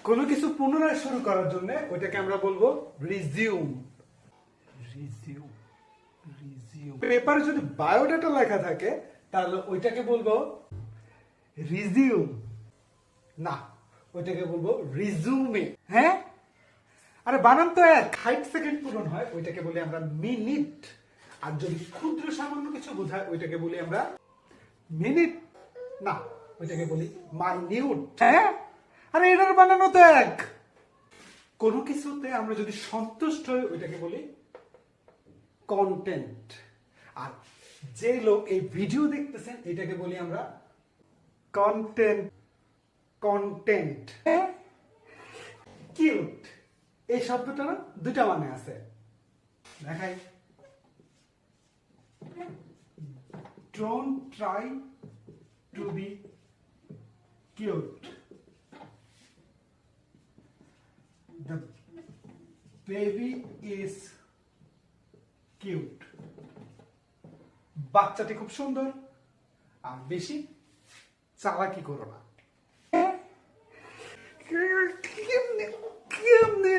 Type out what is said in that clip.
কোনো কিছু পুনরায় শুরু করার জন্য ওইটাকে আমরা বলবো রিজিউম। Resume resume. পেপারে যদি বায়োডাটা লেখা থাকে তাহলে ওইটাকে বলবো রিজিউম, না ওইটাকে বলবো রিজুমে। হ্যাঁ, আরে বানান তো এক, 60 সেকেন্ড পূরণ হয় ওইটাকে বলি আমরা মিনিট। আর যদি ক্ষুদ্র সামান্য কিছু বোঝায় ওইটাকে বলি আমরা মিনিট, না ওইটাকে বলি মাইনিউট। হ্যাঁ, আরে এটার বানানো তো এক। কোনো কিছুতে আমরা যদি সন্তুষ্ট হই ওইটাকে বলি কন্টেন্ট। আর যে লোক এই ভিডিও দেখতেছেন এটাকে বলি আমরা কন্টেন্ট। কন্টেন্ট। কিউট এই শব্দটা না দুটা মানে আছে, দেখাই। Don't try to be cute, the baby is cute. বাচ্চাটি খুব সুন্দর, আর বেশি চালাকি করো না।